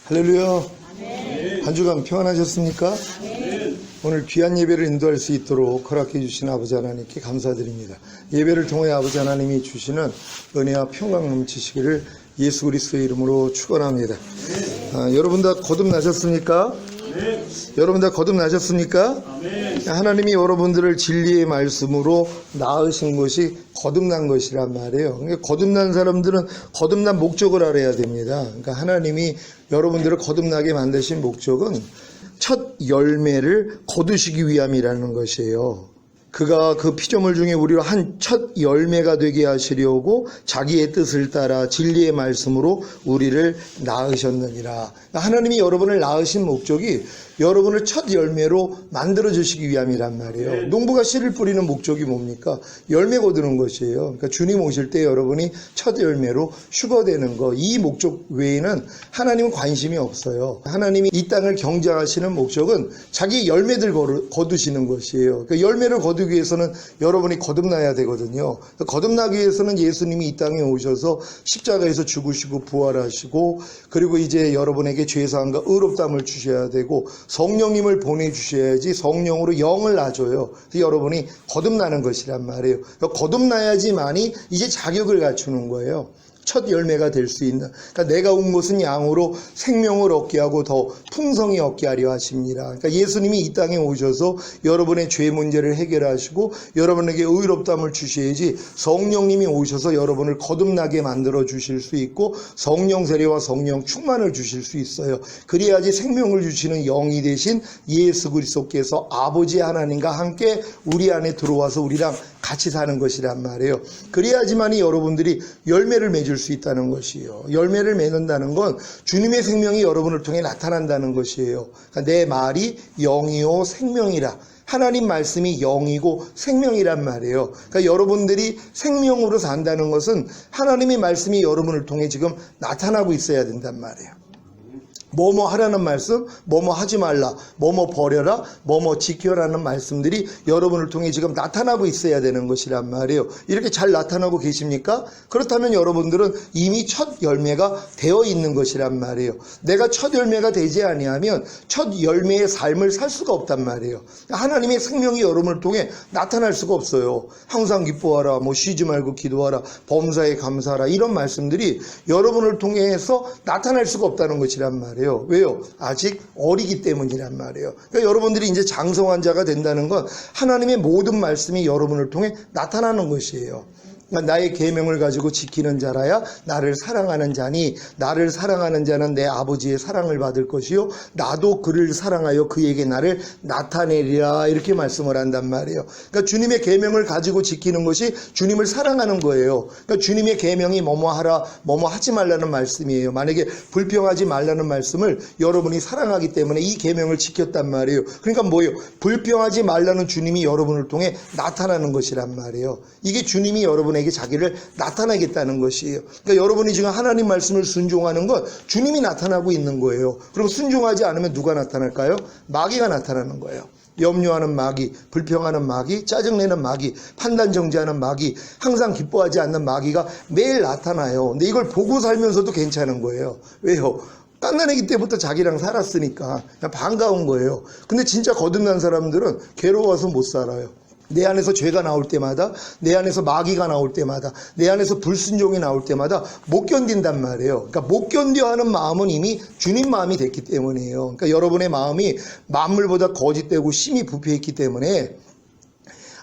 할렐루야. 한 주간 평안하셨습니까? 오늘 귀한 예배를 인도할 수 있도록 허락해 주신 아버지 하나님께 감사드립니다. 예배를 통해 아버지 하나님이 주시는 은혜와 평강 넘치시기를 예수 그리스도의 이름으로 축원합니다. 여러분 다 거듭나셨습니까? 여러분 다 거듭나셨습니까? 하나님이 여러분들을 진리의 말씀으로 낳으신 것이 거듭난 것이란 말이에요. 그러니까 거듭난 사람들은 거듭난 목적을 알아야 됩니다. 그러니까 하나님이 여러분들을 거듭나게 만드신 목적은 첫 열매를 거두시기 위함이라는 것이에요. 그가 그 피조물 중에 우리로 한 첫 열매가 되게 하시려고 자기의 뜻을 따라 진리의 말씀으로 우리를 낳으셨느니라. 하나님이 여러분을 낳으신 목적이 여러분을 첫 열매로 만들어 주시기 위함이란 말이에요. 농부가 씨를 뿌리는 목적이 뭡니까? 열매 거두는 것이에요. 그러니까 주님 오실 때 여러분이 첫 열매로 휴거되는 것, 이 목적 외에는 하나님은 관심이 없어요. 하나님이 이 땅을 경작하시는 목적은 자기 열매들 거두시는 것이에요. 그러니까 열매를 거두기 위해서는 여러분이 거듭나야 되거든요. 거듭나기 위해서는 예수님이 이 땅에 오셔서 십자가에서 죽으시고 부활하시고, 그리고 이제 여러분에게 죄사함과 의롭다함을 주셔야 되고 성령님을 보내주셔야지 성령으로 영을 낳아줘요. 그래서 여러분이 거듭나는 것이란 말이에요. 그러니까 거듭나야지만이 이제 자격을 갖추는 거예요. 첫 열매가 될 수 있는. 그러니까 내가 온 것은 양으로 생명을 얻게 하고 더 풍성히 얻게 하려 하십니다. 그러니까 예수님이 이 땅에 오셔서 여러분의 죄 문제를 해결하시고 여러분에게 의롭다함을 주셔야지 성령님이 오셔서 여러분을 거듭나게 만들어 주실 수 있고 성령 세례와 성령 충만을 주실 수 있어요. 그래야지 생명을 주시는 영이 되신 예수 그리스도께서 아버지 하나님과 함께 우리 안에 들어와서 우리랑 같이 사는 것이란 말이에요. 그래야지만이 여러분들이 열매를 맺을 수 있다는 것이에요. 열매를 맺는다는 건 주님의 생명이 여러분을 통해 나타난다는 것이에요. 그러니까 내 말이 영이요 생명이라. 하나님 말씀이 영이고 생명이란 말이에요. 그러니까 여러분들이 생명으로 산다는 것은 하나님의 말씀이 여러분을 통해 지금 나타나고 있어야 된단 말이에요. 뭐뭐 하라는 말씀, 뭐뭐 하지 말라, 뭐뭐 버려라, 뭐뭐 지켜라는 말씀들이 여러분을 통해 지금 나타나고 있어야 되는 것이란 말이에요. 이렇게 잘 나타나고 계십니까? 그렇다면 여러분들은 이미 첫 열매가 되어 있는 것이란 말이에요. 내가 첫 열매가 되지 아니하면 첫 열매의 삶을 살 수가 없단 말이에요. 하나님의 생명이 여러분을 통해 나타날 수가 없어요. 항상 기뻐하라, 뭐 쉬지 말고 기도하라, 범사에 감사하라, 이런 말씀들이 여러분을 통해서 나타날 수가 없다는 것이란 말이에요. 왜요? 아직 어리기 때문이란 말이에요. 그러니까 여러분들이 이제 장성한 자가 된다는 건 하나님의 모든 말씀이 여러분을 통해 나타나는 것이에요. 그러니까 나의 계명을 가지고 지키는 자라야 나를 사랑하는 자니 나를 사랑하는 자는 내 아버지의 사랑을 받을 것이요 나도 그를 사랑하여 그에게 나를 나타내리라, 이렇게 말씀을 한단 말이에요. 그러니까 주님의 계명을 가지고 지키는 것이 주님을 사랑하는 거예요. 그러니까 주님의 계명이 뭐뭐 하라 뭐뭐 하지 말라는 말씀이에요. 만약에 불평하지 말라는 말씀을 여러분이 사랑하기 때문에 이 계명을 지켰단 말이에요. 그러니까 뭐예요? 불평하지 말라는 주님이 여러분을 통해 나타나는 것이란 말이에요. 이게 주님이 여러분에게 자기를 나타내겠다는 것이에요. 그러니까 여러분이 지금 하나님 말씀을 순종하는 건 주님이 나타나고 있는 거예요. 그럼 순종하지 않으면 누가 나타날까요? 마귀가 나타나는 거예요. 염려하는 마귀, 불평하는 마귀, 짜증내는 마귀, 판단정지하는 마귀, 항상 기뻐하지 않는 마귀가 매일 나타나요. 근데 이걸 보고 살면서도 괜찮은 거예요. 왜요? 갓난아기 때부터 자기랑 살았으니까 그냥 반가운 거예요. 근데 진짜 거듭난 사람들은 괴로워서 못 살아요. 내 안에서 죄가 나올 때마다, 내 안에서 마귀가 나올 때마다, 내 안에서 불순종이 나올 때마다 못 견딘단 말이에요. 그러니까 못 견뎌 하는 마음은 이미 주님 마음이 됐기 때문이에요. 그러니까 여러분의 마음이 만물보다 거짓되고 심히 부패했기 때문에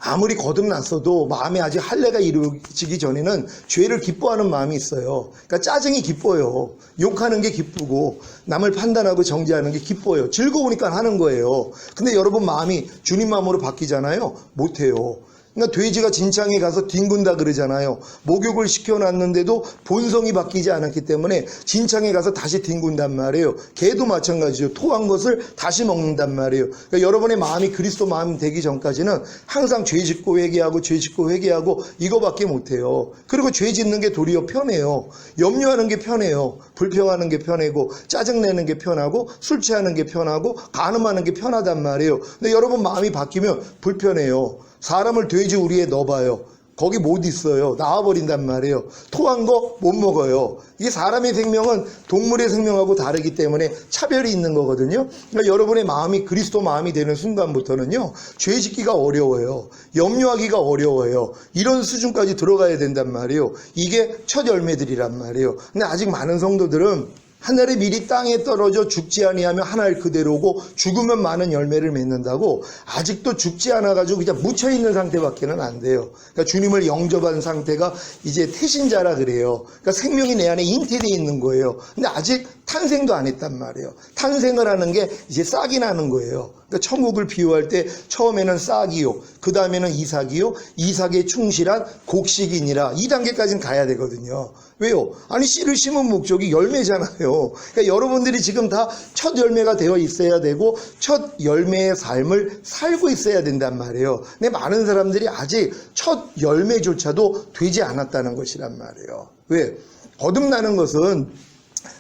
아무리 거듭났어도 마음에 아직 할례가 이루어지기 전에는 죄를 기뻐하는 마음이 있어요. 그러니까 짜증이 기뻐요. 욕하는 게 기쁘고 남을 판단하고 정죄하는 게 기뻐요. 즐거우니까 하는 거예요. 근데 여러분 마음이 주님 마음으로 바뀌잖아요. 못해요. 그러니까 돼지가 진창에 가서 뒹군다 그러잖아요. 목욕을 시켜놨는데도 본성이 바뀌지 않았기 때문에 진창에 가서 다시 뒹군단 말이에요. 개도 마찬가지죠. 토한 것을 다시 먹는단 말이에요. 그러니까 여러분의 마음이 그리스도 마음이 되기 전까지는 항상 죄 짓고 회개하고 죄 짓고 회개하고 이거밖에 못해요. 그리고 죄 짓는 게 도리어 편해요. 염려하는 게 편해요. 불평하는 게 편하고 짜증내는 게 편하고 술 취하는 게 편하고 간음하는 게 편하단 말이에요. 근데 여러분 마음이 바뀌면 불편해요. 사람을 돼지 우리에 넣어봐요. 거기 못 있어요. 나와버린단 말이에요. 토한 거 못 먹어요. 이게 사람의 생명은 동물의 생명하고 다르기 때문에 차별이 있는 거거든요. 그러니까 여러분의 마음이 그리스도 마음이 되는 순간부터는요, 죄 짓기가 어려워요. 염려하기가 어려워요. 이런 수준까지 들어가야 된단 말이에요. 이게 첫 열매들이란 말이에요. 근데 아직 많은 성도들은 하늘의 밀이 땅에 떨어져 죽지 아니하며 하늘 그대로고 죽으면 많은 열매를 맺는다고 아직도 죽지 않아가지고 그냥 묻혀있는 상태밖에는 안 돼요. 그러니까 주님을 영접한 상태가 이제 태신자라 그래요. 그러니까 생명이 내 안에 잉태되어 있는 거예요. 근데 아직 탄생도 안 했단 말이에요. 탄생을 하는 게 이제 싹이 나는 거예요. 그러니까 천국을 비유할 때 처음에는 싹이요, 그 다음에는 이삭이요, 이삭에 충실한 곡식이니라. 이 단계까지는 가야 되거든요. 왜요? 아니 씨를 심은 목적이 열매잖아요. 그러니까 여러분들이 지금 다 첫 열매가 되어 있어야 되고 첫 열매의 삶을 살고 있어야 된단 말이에요. 근데 많은 사람들이 아직 첫 열매조차도 되지 않았다는 것이란 말이에요. 왜? 거듭나는 것은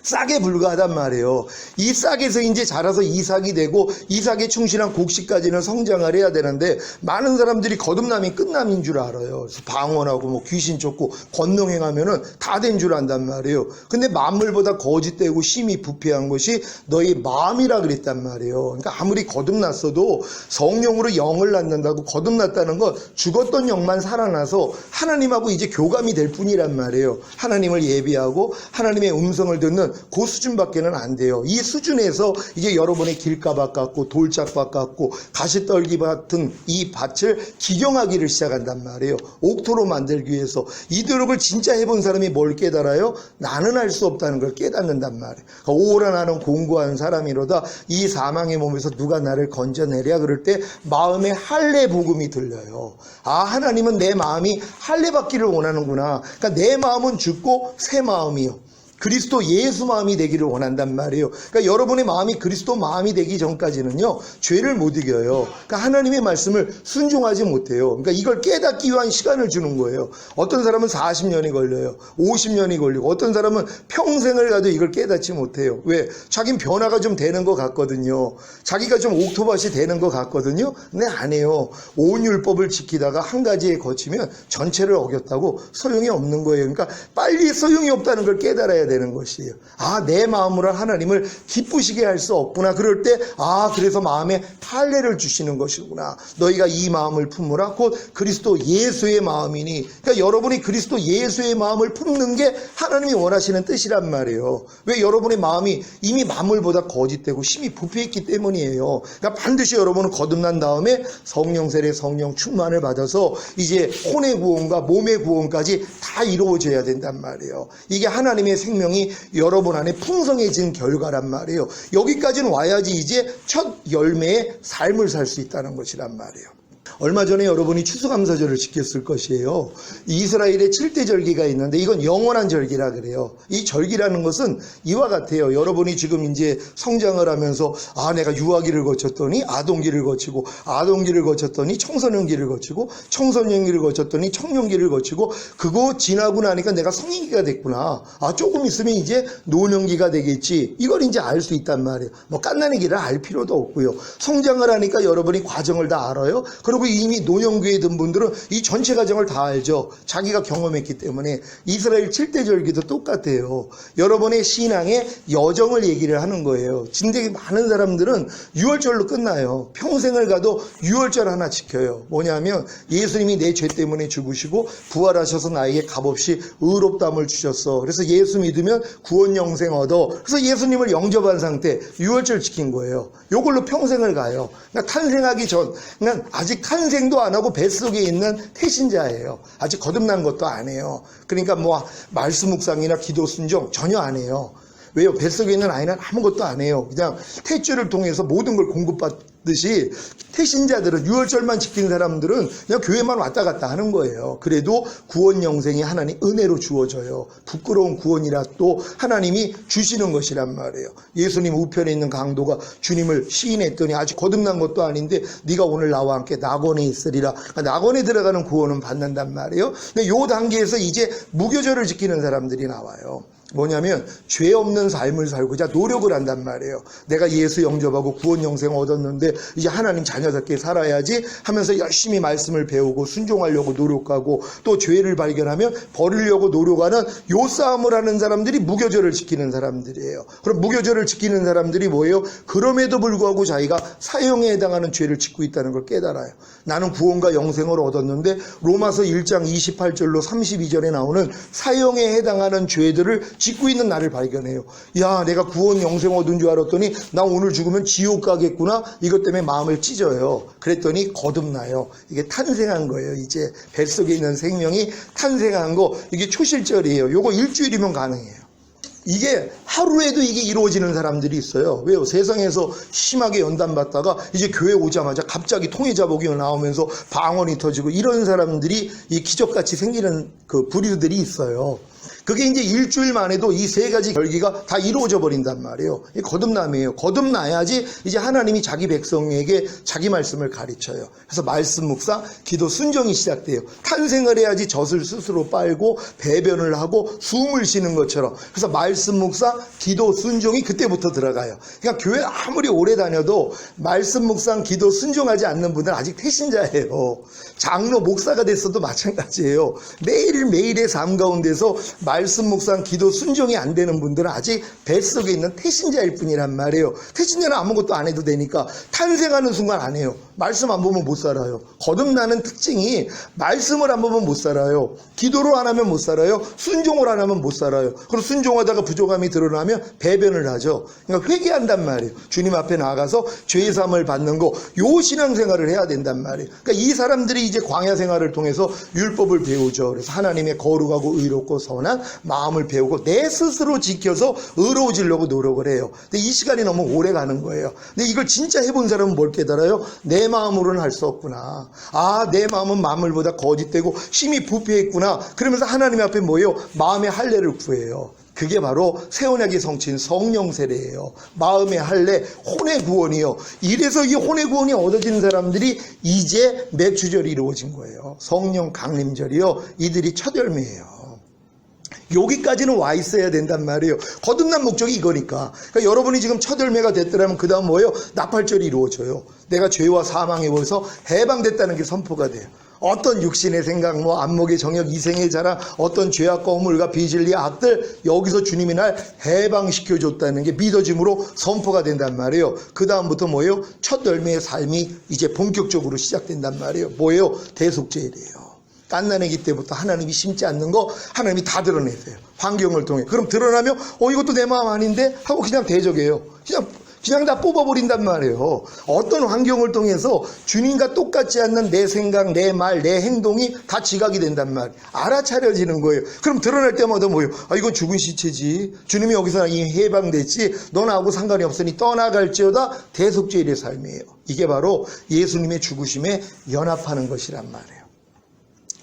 싹에 불과하단 말이에요. 이 싹에서 이제 자라서 이삭이 되고 이삭에 충실한 곡식까지는 성장을 해야 되는데 많은 사람들이 거듭남이 끝남인 줄 알아요. 그래서 방언하고 뭐 귀신 쫓고 권능행하면은 다 된 줄 안단 말이에요. 근데 만물보다 거짓되고 심히 부패한 것이 너희 마음이라 그랬단 말이에요. 그러니까 아무리 거듭났어도 성령으로 영을 낳는다고 거듭났다는 건 죽었던 영만 살아나서 하나님하고 이제 교감이 될 뿐이란 말이에요. 하나님을 예비하고 하나님의 음성을 듣는 그 수준밖에는 안 돼요. 이 수준에서 이제 여러분의 길가밭 같고 돌짝밭 같고 가시떨기 같은 이 밭을 기경하기를 시작한단 말이에요. 옥토로 만들기 위해서. 이 노력을 진짜 해본 사람이 뭘 깨달아요? 나는 할 수 없다는 걸 깨닫는단 말이에요. 오라 나는 공고한 사람이로다. 이 사망의 몸에서 누가 나를 건져내랴 그럴 때 마음에 할례 복음이 들려요. 아, 하나님은 내 마음이 할례 받기를 원하는구나. 그러니까 내 마음은 죽고 새 마음이요, 그리스도 예수 마음이 되기를 원한단 말이에요. 그러니까 여러분의 마음이 그리스도 마음이 되기 전까지는요, 죄를 못 이겨요. 그러니까 하나님의 말씀을 순종하지 못해요. 그러니까 이걸 깨닫기 위한 시간을 주는 거예요. 어떤 사람은 40년이 걸려요. 50년이 걸리고 어떤 사람은 평생을 가도 이걸 깨닫지 못해요. 왜? 자긴 변화가 좀 되는 것 같거든요. 자기가 좀 옥토밭이 되는 것 같거든요. 근데 안 해요. 온 율법을 지키다가 한 가지에 거치면 전체를 어겼다고 소용이 없는 거예요. 그러니까 빨리 소용이 없다는 걸 깨달아야 되는 것이에요. 아, 내 마음으로 하나님을 기쁘시게 할 수 없구나. 그럴 때 그래서 마음에 할례를 주시는 것이구나. 너희가 이 마음을 품으라. 곧 그리스도 예수의 마음이니. 그러니까 여러분이 그리스도 예수의 마음을 품는 게 하나님이 원하시는 뜻이란 말이에요. 왜? 여러분의 마음이 이미 만물보다 거짓되고 심히 부패했기 때문이에요. 그러니까 반드시 여러분은 거듭난 다음에 성령 세례, 성령 충만을 받아서 이제 혼의 구원과 몸의 구원까지 다 이루어져야 된단 말이에요. 이게 하나님의 생명이 여러분 안에 풍성해진 결과란 말이에요. 여기까지는 와야지 이제 첫 열매의 삶을 살 수 있다는 것이란 말이에요. 얼마 전에 여러분이 추수감사절을 지켰을 것이에요. 이스라엘의 7대 절기가 있는데 이건 영원한 절기라 그래요. 이 절기라는 것은 이와 같아요. 여러분이 지금 이제 성장을 하면서 내가 유아기를 거쳤더니 아동기를 거치고 아동기를 거쳤더니 청소년기를 거치고 청소년기를 거쳤더니 청년기를 거치고 그거 지나고 나니까 내가 성인기가 됐구나. 조금 있으면 이제 노년기가 되겠지. 이걸 이제 알 수 있단 말이에요. 뭐 깐나는 길을 알 필요도 없고요. 성장을 하니까 여러분이 과정을 다 알아요. 그리고 이미 노년기에 든 분들은 이 전체 과정을 다 알죠. 자기가 경험했기 때문에. 이스라엘 7대 절기도 똑같아요. 여러분의 신앙의 여정을 얘기를 하는 거예요. 진짜 많은 사람들은 6월절로 끝나요. 평생을 가도 6월절 하나 지켜요. 뭐냐면 예수님이 내 죄 때문에 죽으시고 부활하셔서 나에게 값없이 의롭다함을 주셨어. 그래서 예수 믿으면 구원 영생 얻어. 그래서 예수님을 영접한 상태 6월절 지킨 거예요. 이걸로 평생을 가요. 그러니까 탄생하기 전, 그러니까 아직 탄생도 안 하고 뱃속에 있는 태신자예요. 아직 거듭난 것도 안 해요. 그러니까 뭐 말씀 묵상이나 기도 순종 전혀 안 해요. 왜요? 뱃속에 있는 아이는 아무것도 안 해요. 그냥 탯줄을 통해서 모든 걸 공급받듯이 태신자들은 6월절만 지킨 사람들은 그냥 교회만 왔다 갔다 하는 거예요. 그래도 구원 영생이 하나님 은혜로 주어져요. 부끄러운 구원이라 또 하나님이 주시는 것이란 말이에요. 예수님 우편에 있는 강도가 주님을 시인했더니 아직 거듭난 것도 아닌데 네가 오늘 나와 함께 낙원에 있으리라. 그러니까 낙원에 들어가는 구원은 받는단 말이에요. 근데 요 단계에서 이제 무교절을 지키는 사람들이 나와요. 뭐냐면 죄 없는 삶을 살고자 노력을 한단 말이에요. 내가 예수 영접하고 구원 영생 얻었는데 이제 하나님 자녀답게 살아야지 하면서 열심히 말씀을 배우고 순종하려고 노력하고 또 죄를 발견하면 버리려고 노력하는 요 싸움을 하는 사람들이 무교절을 지키는 사람들이에요. 그럼 무교절을 지키는 사람들이 뭐예요? 그럼에도 불구하고 자기가 사형에 해당하는 죄를 짓고 있다는 걸 깨달아요. 나는 구원과 영생을 얻었는데 로마서 1장 28절로 32절에 나오는 사형에 해당하는 죄들을 짓고 있는 나를 발견해요. 야, 내가 구원 영생 얻은 줄 알았더니 나 오늘 죽으면 지옥 가겠구나. 이것 때문에 마음을 찢어요. 그랬더니 거듭나요. 이게 탄생한 거예요. 이제 뱃속에 있는 생명이 탄생한 거. 이게 초실절이에요. 요거 일주일이면 가능해요. 이게 하루에도 이게 이루어지는 사람들이 있어요. 왜요? 세상에서 심하게 연단받다가 이제 교회 오자마자 갑자기 통해자복이 나오면서 방언이 터지고 이런 사람들이 이 기적같이 생기는 그 부류들이 있어요. 그게 이제 일주일 만에도 이 세 가지 결기가 다 이루어져 버린단 말이에요. 이게 거듭남이에요. 거듭나야지 이제 하나님이 자기 백성에게 자기 말씀을 가르쳐요. 그래서 말씀 묵상, 기도, 순종이 시작돼요. 탄생을 해야지 젖을 스스로 빨고 배변을 하고 숨을 쉬는 것처럼. 그래서 말씀 묵상, 기도, 순종이 그때부터 들어가요. 그러니까 교회 아무리 오래 다녀도 말씀 묵상, 기도, 순종하지 않는 분들은 아직 태신자예요. 장로, 목사가 됐어도 마찬가지예요. 매일매일의 삶 가운데서 말씀 묵상, 기도, 순종이 안 되는 분들은 아직 뱃속에 있는 태신자일 뿐이란 말이에요. 태신자는 아무것도 안 해도 되니까 탄생하는 순간 안 해요. 말씀 안 보면 못 살아요. 거듭나는 특징이 말씀을 안 보면 못 살아요. 기도를 안 하면 못 살아요. 순종을 안 하면 못 살아요. 그리고 순종하다가 부족함이 드러나면 배변을 하죠. 그러니까 회개한단 말이에요. 주님 앞에 나가서 죄사함을 받는 거, 요 신앙생활을 해야 된단 말이에요. 그러니까 이 사람들이 이제 광야 생활을 통해서 율법을 배우죠. 그래서 하나님의 거룩하고 의롭고 선한 마음을 배우고 내 스스로 지켜서 의로워지려고 노력을 해요. 근데 이 시간이 너무 오래 가는 거예요. 근데 이걸 진짜 해본 사람은 뭘 깨달아요? 내 마음으로는 할 수 없구나. 아, 내 마음은 만물보다 거짓되고 심히 부패했구나. 그러면서 하나님 앞에 뭐예요? 마음의 할례를 구해요. 그게 바로 새 언약의 성취인 성령 세례예요. 마음의 할례, 혼의 구원이요. 이래서 이 혼의 구원이 얻어진 사람들이 이제 맥주절이 이루어진 거예요. 성령 강림절이요. 이들이 첫 열매예요. 여기까지는 와 있어야 된단 말이에요. 거듭난 목적이 이거니까. 그러니까 여러분이 지금 첫 열매가 됐더라면 그 다음 뭐예요? 나팔절이 이루어져요. 내가 죄와 사망에 벌써 해방됐다는 게 선포가 돼요. 어떤 육신의 생각, 뭐 안목의 정욕, 이생의 자랑, 어떤 죄악과 허물과 비진리, 악들 여기서 주님이 날 해방시켜줬다는 게 믿어짐으로 선포가 된단 말이에요. 그 다음부터 뭐예요? 첫 열매의 삶이 이제 본격적으로 시작된단 말이에요. 뭐예요? 대속죄일이에요. 갓난아기 때부터 하나님이 심지 않는 거 하나님이 다 드러내세요. 환경을 통해. 그럼 드러나면 이것도 내 마음 아닌데? 하고 그냥 대적해요. 그냥 다 뽑아버린단 말이에요. 어떤 환경을 통해서 주님과 똑같지 않는 내 생각, 내 말, 내 행동이 다 지각이 된단 말이에요. 알아차려지는 거예요. 그럼 드러날 때마다 뭐예요? 아, 이건 죽은 시체지. 주님이 여기서 이미 해방됐지. 너 나하고 상관이 없으니 떠나갈지어다. 대속죄일의 삶이에요. 이게 바로 예수님의 죽으심에 연합하는 것이란 말이에요.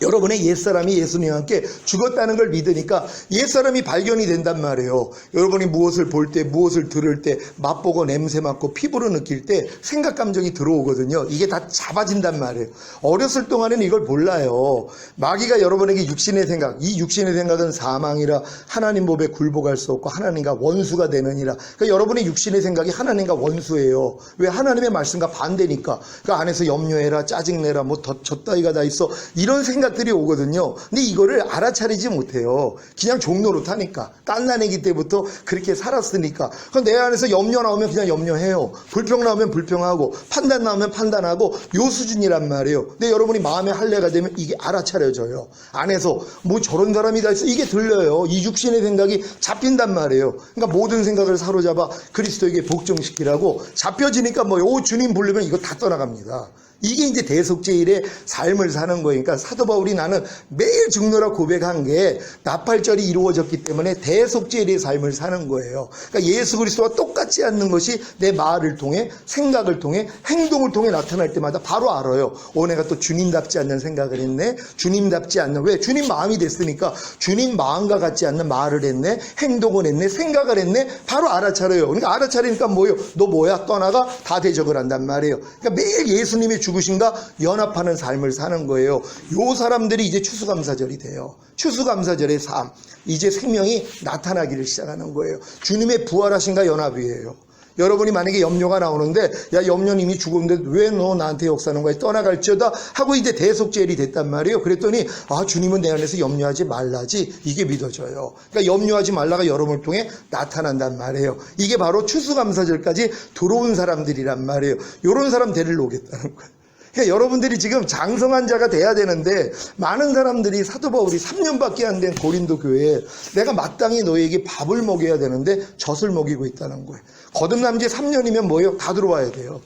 여러분의 옛사람이 예수님과 함께 죽었다는 걸 믿으니까 옛사람이 발견이 된단 말이에요. 여러분이 무엇을 볼 때, 무엇을 들을 때, 맛보고 냄새 맡고 피부로 느낄 때 생각 감정이 들어오거든요. 이게 다 잡아진단 말이에요. 어렸을 동안에는 이걸 몰라요. 마귀가 여러분에게 육신의 생각, 이 육신의 생각은 사망이라 하나님 법에 굴복할 수 없고 하나님과 원수가 되느니라. 그러니까 여러분의 육신의 생각이 하나님과 원수예요. 왜? 하나님의 말씀과 반대니까. 그 안에서 염려해라, 짜증내라, 뭐 젖다이가 다 있어. 이런 생각 들이 오거든요. 근데 이거를 알아차리지 못해요. 그냥 종노릇 하니까. 갓난아기 때부터 그렇게 살았으니까. 그럼 내 안에서 염려 나오면 그냥 염려해요. 불평 나오면 불평하고, 판단 나오면 판단하고, 요 수준이란 말이에요. 근데 여러분이 마음의 할례가 되면 이게 알아차려져요. 안에서 뭐 저런 사람이 다 있어. 이게 들려요. 이 육신의 생각이 잡힌단 말이에요. 그러니까 모든 생각을 사로잡아 그리스도에게 복종시키라고 잡혀지니까 주님 부르면 이거 다 떠나갑니다. 이게 이제 대속죄일의 삶을 사는 거니까 사도 바울이 나는 매일 죽노라 고백한 게 나팔절이 이루어졌기 때문에 대속죄일의 삶을 사는 거예요. 그러니까 예수 그리스도와 똑같지 않는 것이 내 말을 통해 생각을 통해 행동을 통해 나타날 때마다 바로 알아요. 내가 또 주님답지 않는 생각을 했네. 주님답지 않는, 왜? 주님 마음이 됐으니까 주님 마음과 같지 않는 말을 했네. 행동을 했네. 생각을 했네. 바로 알아차려요. 그러니까 알아차리니까 뭐예요? 너 뭐야? 떠나가? 다 대적을 한단 말이에요. 그러니까 매일 예수님의 죽으신가 연합하는 삶을 사는 거예요. 요 사람들이 이제 추수감사절이 돼요. 추수감사절의 삶, 이제 생명이 나타나기를 시작하는 거예요. 주님의 부활하신가 연합이에요. 여러분이 만약에 염려가 나오는데, 야, 염려는 이미 죽었는데 왜 너 나한테 역사하는 거야? 떠나갈지어다 하고 이제 대속죄일이 됐단 말이에요. 그랬더니 아, 주님은 내 안에서 염려하지 말라지, 이게 믿어져요. 그러니까 염려하지 말라가 여러분을 통해 나타난단 말이에요. 이게 바로 추수감사절까지 들어온 사람들이란 말이에요. 이런 사람 데리러 오겠다는 거예요. 그러니까 여러분들이 지금 장성한 자가 돼야 되는데, 많은 사람들이 사도 바울이 3년밖에 안 된 고린도 교회에 내가 마땅히 너에게 밥을 먹여야 되는데 젖을 먹이고 있다는 거예요. 거듭난 지 3년이면 뭐예요? 다 들어와야 돼요.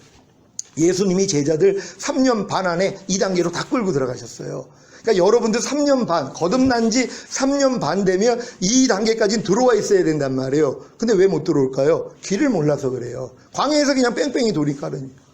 예수님이 제자들 3년 반 안에 2단계로 다 끌고 들어가셨어요. 그러니까 여러분들 3년 반, 거듭난 지 3년 반 되면 2단계까지는 들어와 있어야 된단 말이에요. 근데 왜 못 들어올까요? 길을 몰라서 그래요. 광야에서 그냥 뺑뺑이 도니까는.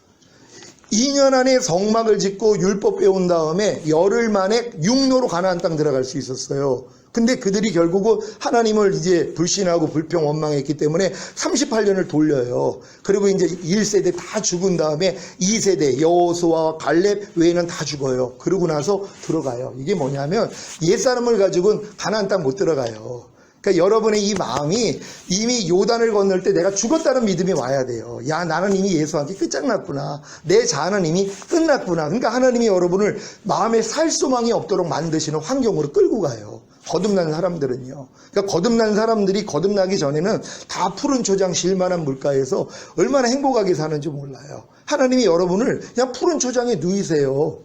2년 안에 성막을 짓고 율법 배운 다음에 열흘 만에 육로로 가나안 땅 들어갈 수 있었어요. 근데 그들이 결국은 하나님을 이제 불신하고 불평 원망했기 때문에 38년을 돌려요. 그리고 이제 1세대 다 죽은 다음에 2세대 여호수아와 갈렙 외에는 다 죽어요. 그러고 나서 들어가요. 이게 뭐냐면 옛사람을 가지고는 가나안 땅 못 들어가요. 그러니까 여러분의 이 마음이 이미 요단을 건널 때 내가 죽었다는 믿음이 와야 돼요. 야, 나는 이미 예수한테 끝장났구나. 내 자아는 이미 끝났구나. 그러니까 하나님이 여러분을 마음에 살 소망이 없도록 만드시는 환경으로 끌고 가요. 거듭난 사람들은요. 그러니까 거듭난 사람들이 거듭나기 전에는 다 푸른 초장 실만한 물가에서 얼마나 행복하게 사는지 몰라요. 하나님이 여러분을 그냥 푸른 초장에 누이세요.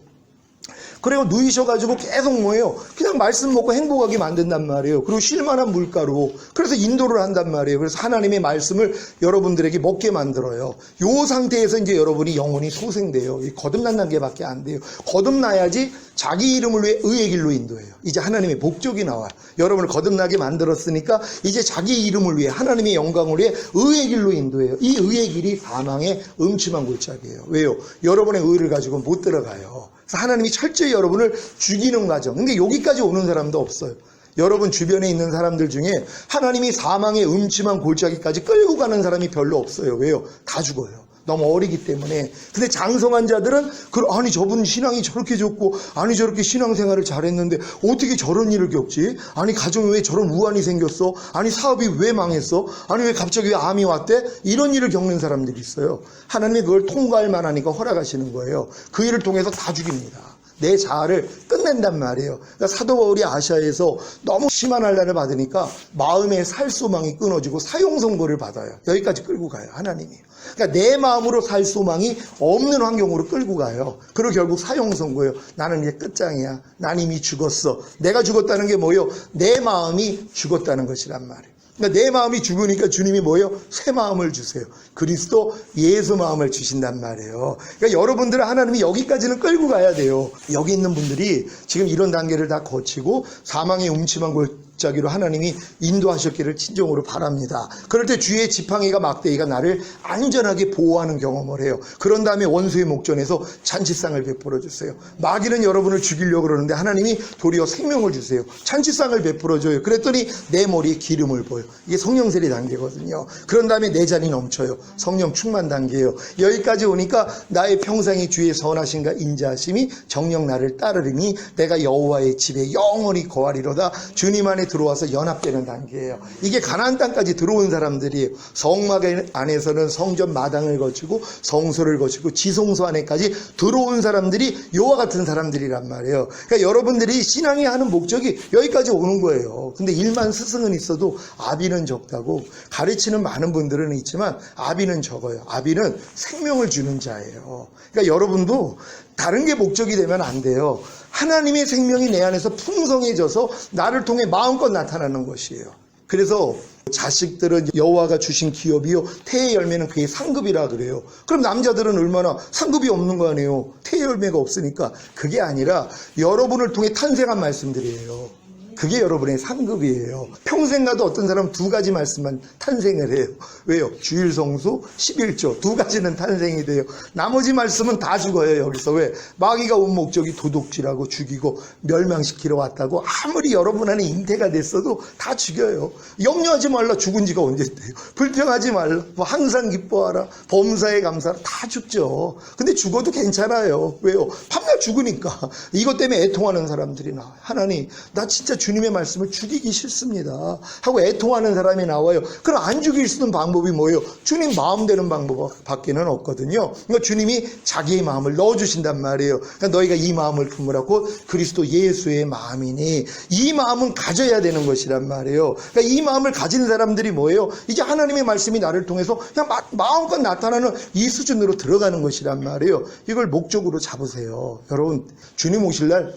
그리고 누이셔가지고 계속 뭐예요? 그냥 말씀 먹고 행복하게 만든단 말이에요. 그리고 쉴만한 물가로. 그래서 인도를 한단 말이에요. 그래서 하나님의 말씀을 여러분들에게 먹게 만들어요. 요 상태에서 이제 여러분이 영혼이 소생돼요. 거듭난 단계밖에 안 돼요. 거듭나야지 자기 이름을 위해 의의 길로 인도해요. 이제 하나님의 목적이 나와요. 여러분을 거듭나게 만들었으니까 이제 자기 이름을 위해 하나님의 영광을 위해 의의 길로 인도해요. 이 의의 길이 사망의 음침한 골짜기예요. 왜요? 여러분의 의를 가지고 못 들어가요. 그래서 하나님이 철저히 여러분을 죽이는 과정. 근데 여기까지 오는 사람도 없어요. 여러분 주변에 있는 사람들 중에 하나님이 사망의 음침한 골짜기까지 끌고 가는 사람이 별로 없어요. 왜요? 다 죽어요. 너무 어리기 때문에. 근데 장성한 자들은 아니 저분 신앙이 저렇게 좋고 아니 저렇게 신앙생활을 잘했는데 어떻게 저런 일을 겪지? 아니 가정에 왜 저런 우환이 생겼어? 아니 사업이 왜 망했어? 아니 왜 갑자기 왜 암이 왔대? 이런 일을 겪는 사람들이 있어요. 하나님이 그걸 통과할 만하니까 허락하시는 거예요. 그 일을 통해서 다 죽입니다. 내 자아를 끝낸단 말이에요. 그러니까 사도 바울이 아시아에서 너무 심한 환난을 받으니까 마음의 살 소망이 끊어지고 사형 선고를 받아요. 여기까지 끌고 가요. 하나님이. 그러니까 내 마음으로 살 소망이 없는 환경으로 끌고 가요. 그리고 결국 사형 선고예요. 나는 이제 끝장이야. 난 이미 죽었어. 내가 죽었다는 게 뭐예요? 내 마음이 죽었다는 것이란 말이에요. 그러니까 내 마음이 죽으니까 주님이 뭐예요? 새 마음을 주세요. 그리스도 예수 마음을 주신단 말이에요. 그러니까 여러분들은 하나님이 여기까지는 끌고 가야 돼요. 여기 있는 분들이 지금 이런 단계를 다 거치고 사망의 음침한 골짜기로 하나님이 인도하셨기를 진정으로 바랍니다. 그럴 때 주의 지팡이가 막대기가 나를 안전하게 보호하는 경험을 해요. 그런 다음에 원수의 목전에서 잔치상을 베풀어 주세요. 마귀는 여러분을 죽이려고 그러는데 하나님이 도리어 생명을 주세요. 잔치상을 베풀어 줘요. 그랬더니 내 머리에 기름을 부어요. 이게 성령 세례 단계거든요. 그런 다음에 내 잔이 넘쳐요. 성령 충만 단계예요. 여기까지 오니까 나의 평생이 주의 선하심과 인자하심이 정녕 나를 따르리니 내가 여호와의 집에 영원히 거하리로다. 주님 안에 들어와서 연합되는 단계예요. 이게 가나안 땅까지 들어온 사람들이에요. 성막 안에서는 성전 마당을 거치고 성소를 거치고 지성소 안에까지 들어온 사람들이 요와 같은 사람들이란 말이에요. 그러니까 여러분들이 신앙이 하는 목적이 여기까지 오는 거예요. 근데 일만 스승은 있어도 아비는 적다고. 가르치는 많은 분들은 있지만 아비는 적어요. 아비는 생명을 주는 자예요. 그러니까 여러분도 다른 게 목적이 되면 안 돼요. 하나님의 생명이 내 안에서 풍성해져서 나를 통해 마음껏 나타나는 것이에요. 그래서 자식들은 여호와가 주신 기업이요 태의 열매는 그의 상급이라 그래요. 그럼 남자들은 얼마나 상급이 없는 거 아니에요. 태의 열매가 없으니까. 그게 아니라 여러분을 통해 탄생한 말씀들이에요. 그게 여러분의 상급이에요. 평생 가도 어떤 사람은 2가지 말씀만 탄생을 해요. 왜요? 주일 성수, 11조 2가지는 탄생이 돼요. 나머지 말씀은 다 죽어요. 여기서. 왜? 마귀가 온 목적이 도둑질하고 죽이고 멸망시키러 왔다고 아무리 여러분 안에 잉태가 됐어도 다 죽여요. 염려하지 말라. 죽은 지가 언제 돼요? 불평하지 말라. 뭐 항상 기뻐하라. 범사에 감사하라. 다 죽죠. 근데 죽어도 괜찮아요. 왜요? 밤낮 죽으니까. 이것 때문에 애통하는 사람들이 나와요. 하나님, 나 진짜 주님의 말씀을 죽이기 싫습니다 하고 애통하는 사람이 나와요. 그럼 안 죽일 수 있는 방법이 뭐예요? 주님 마음 되는 방법 밖에는 없거든요. 그러니까 주님이 자기의 마음을 넣어주신단 말이에요. 그러니까 너희가 이 마음을 품으라고 그리스도 예수의 마음이니, 이 마음은 가져야 되는 것이란 말이에요. 그러니까 이 마음을 가진 사람들이 뭐예요? 이제 하나님의 말씀이 나를 통해서 그냥 마음껏 나타나는 이 수준으로 들어가는 것이란 말이에요. 이걸 목적으로 잡으세요. 여러분, 주님 오실 날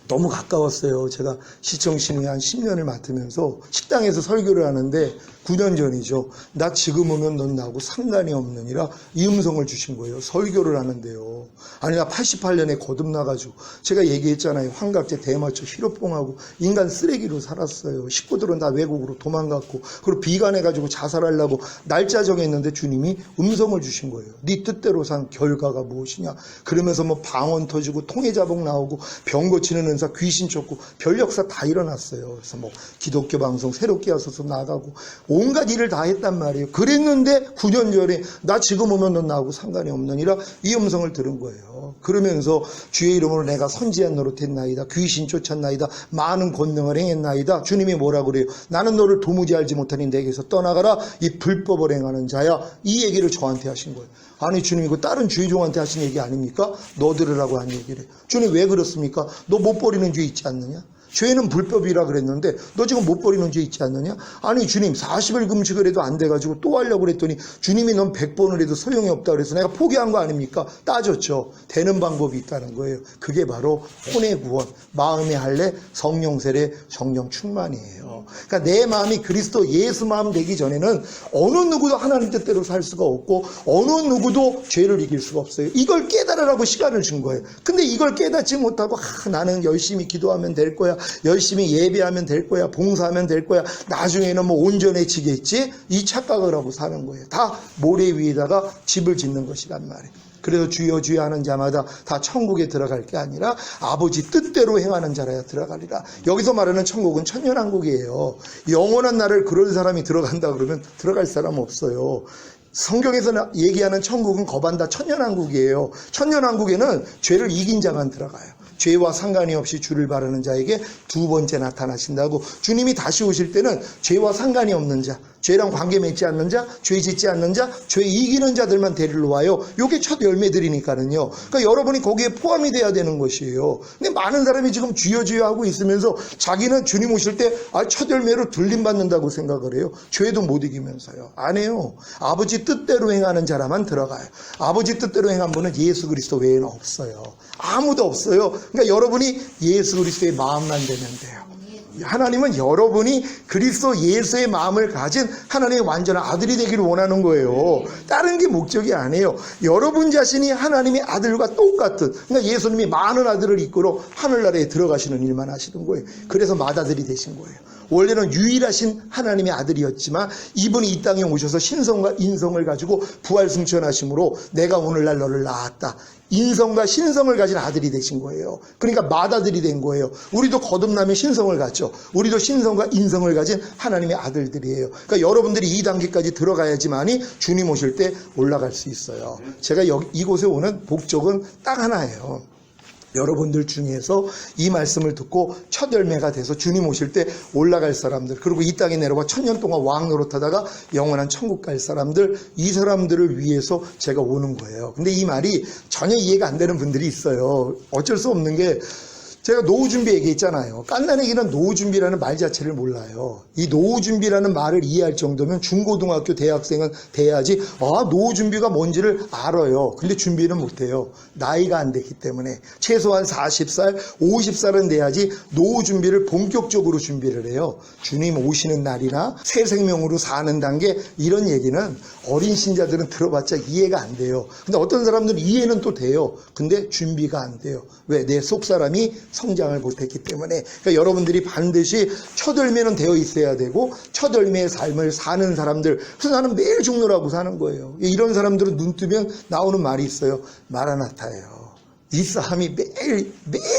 너무 가까웠어요. 제가 시청신이 한 10년을 맡으면서 식당에서 설교를 하는데 9년 전이죠. 나 지금 오면 넌 나하고 상관이 없느니라 이 음성을 주신 거예요. 설교를 하는데요. 아니, 나 88년에 거듭나가지고 제가 얘기했잖아요. 환각제 대마초 히로뽕하고 인간 쓰레기로 살았어요. 식구들은 다 외국으로 도망갔고, 그리고 비관해가지고 자살하려고 날짜 정했는데 주님이 음성을 주신 거예요. 네 뜻대로 산 결과가 무엇이냐. 그러면서 뭐 방언 터지고 통해자복 나오고 병 고치는 은사, 귀신 쫓고 별 역사 다 일어났어요. 그래서 뭐 기독교 방송 새롭게 와서서 나가고 온갖 일을 다 했단 말이에요. 그랬는데 9년 전에 나 지금 오면 넌 나하고 상관이 없느니라 이 음성을 들은 거예요. 그러면서 주의 이름으로 내가 선지한 노릇했나이다. 귀신 쫓았나이다. 많은 권능을 행했나이다. 주님이 뭐라 그래요? 나는 너를 도무지 알지 못하니 내게서 떠나가라. 이 불법을 행하는 자야. 이 얘기를 저한테 하신 거예요. 아니, 주님 이거 다른 주의종한테 하신 얘기 아닙니까? 너 들으라고 한 얘기를. 주님 왜 그렇습니까? 너 못 버리는 죄 있지 않느냐? 죄는 불법이라 그랬는데 너 지금 못 버리는 죄 있지 않느냐? 아니, 주님 40일 금식을 해도 안 돼가지고 또 하려고 그랬더니 주님이 넌 100번을 해도 소용이 없다 그래서 내가 포기한 거 아닙니까? 따졌죠. 되는 방법이 있다는 거예요. 그게 바로 혼의 구원, 마음의 할례, 성령 세례, 성령 충만이에요. 그러니까 내 마음이 그리스도 예수 마음 되기 전에는 어느 누구도 하나님 뜻대로 살 수가 없고 어느 누구도 죄를 이길 수가 없어요. 이걸 깨달으라고 시간을 준 거예요. 근데 이걸 깨닫지 못하고 나는 열심히 기도하면 될 거야, 열심히 예배하면 될 거야, 봉사하면 될 거야, 나중에는 뭐 온전해지겠지, 이 착각을 하고 사는 거예요. 다 모래 위에다가 집을 짓는 것이란 말이에요. 그래서 주여 주여 하는 자마다 다 천국에 들어갈 게 아니라 아버지 뜻대로 행하는 자라야 들어가리라. 여기서 말하는 천국은 천년왕국이에요. 영원한 나라를 그런 사람이 들어간다 그러면 들어갈 사람 없어요. 성경에서 얘기하는 천국은 거반다 천년왕국이에요. 천년왕국에는 죄를 이긴 자만 들어가요. 죄와 상관이 없이 주를 바르는 자에게 2번째 나타나신다고. 주님이 다시 오실 때는 죄와 상관이 없는 자, 죄랑 관계 맺지 않는 자, 죄 짓지 않는 자, 죄 이기는 자들만 데리러 와요. 이게 첫 열매들이니까는요. 그러니까 여러분이 거기에 포함이 돼야 되는 것이에요. 근데 많은 사람이 지금 주여 주여 하고 있으면서 자기는 주님 오실 때 첫 열매로 들림받는다고 생각을 해요. 죄도 못 이기면서요. 안 해요. 아버지 뜻대로 행하는 자라만 들어가요. 아버지 뜻대로 행한 분은 예수 그리스도 외에는 없어요. 아무도 없어요. 그러니까 여러분이 예수 그리스도의 마음만 되면 돼요. 하나님은 여러분이 그리스도 예수의 마음을 가진 하나님의 완전한 아들이 되기를 원하는 거예요. 다른 게 목적이 아니에요. 여러분 자신이 하나님의 아들과 똑같은, 그러니까 예수님이 많은 아들을 이끌어 하늘나라에 들어가시는 일만 하시는 거예요. 그래서 맏아들이 되신 거예요. 원래는 유일하신 하나님의 아들이었지만 이분이 이 땅에 오셔서 신성과 인성을 가지고 부활승천하심으로 내가 오늘날 너를 낳았다. 인성과 신성을 가진 아들이 되신 거예요. 그러니까 맏아들이 된 거예요. 우리도 거듭나면 신성을 갖죠. 우리도 신성과 인성을 가진 하나님의 아들들이에요. 그러니까 여러분들이 이 단계까지 들어가야지만이 주님 오실 때 올라갈 수 있어요. 제가 이곳에 오는 목적은 딱 하나예요. 여러분들 중에서 이 말씀을 듣고 첫 열매가 돼서 주님 오실 때 올라갈 사람들, 그리고 이 땅에 내려와 1000년 동안 왕 노릇하다가 영원한 천국 갈 사람들, 이 사람들을 위해서 제가 오는 거예요. 근데 이 말이 전혀 이해가 안 되는 분들이 있어요. 어쩔 수 없는 게, 제가 노후 준비 얘기했잖아요. 깐난애기는 노후 준비라는 말 자체를 몰라요. 이 노후 준비라는 말을 이해할 정도면 중고등학교 대학생은 돼야지 노후 준비가 뭔지를 알아요. 근데 준비는 못해요. 나이가 안 됐기 때문에. 최소한 40살, 50살은 돼야지 노후 준비를 본격적으로 준비를 해요. 주님 오시는 날이나 새 생명으로 사는 단계, 이런 얘기는 어린 신자들은 들어봤자 이해가 안 돼요. 근데 어떤 사람들은 이해는 또 돼요. 근데 준비가 안 돼요. 왜? 내 속사람이 성장을 못했기 때문에. 그러니까 여러분들이 반드시 첫 열매는 되어 있어야 되고 첫 열매의 삶을 사는 사람들. 그래서 나는 매일 죽노라고 사는 거예요. 이런 사람들은 눈 뜨면 나오는 말이 있어요. 마라나타예요. 이 싸움이 매일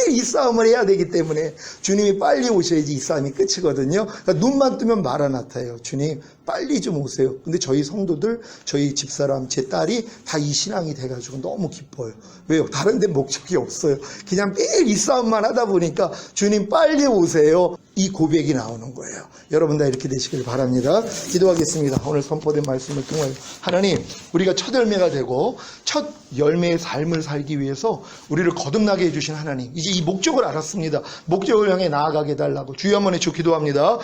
이 싸움을 해야 되기 때문에 주님이 빨리 오셔야지 이 싸움이 끝이거든요. 그러니까 눈만 뜨면 마라나타예요. 주님 빨리 좀 오세요. 근데 저희 성도들, 저희 집사람, 제 딸이 다 이 신앙이 돼가지고 너무 기뻐요. 왜요? 다른 데 목적이 없어요. 그냥 매일 이 싸움만 하다 보니까 주님 빨리 오세요. 이 고백이 나오는 거예요. 여러분 다 이렇게 되시길 바랍니다. 기도하겠습니다. 오늘 선포된 말씀을 통하여 하나님, 우리가 첫 열매가 되고 첫 열매의 삶을 살기 위해서 우리를 거듭나게 해주신 하나님, 이제 이 목적을 알았습니다. 목적을 향해 나아가게 해달라고 주여 한번 해주 기도합니다.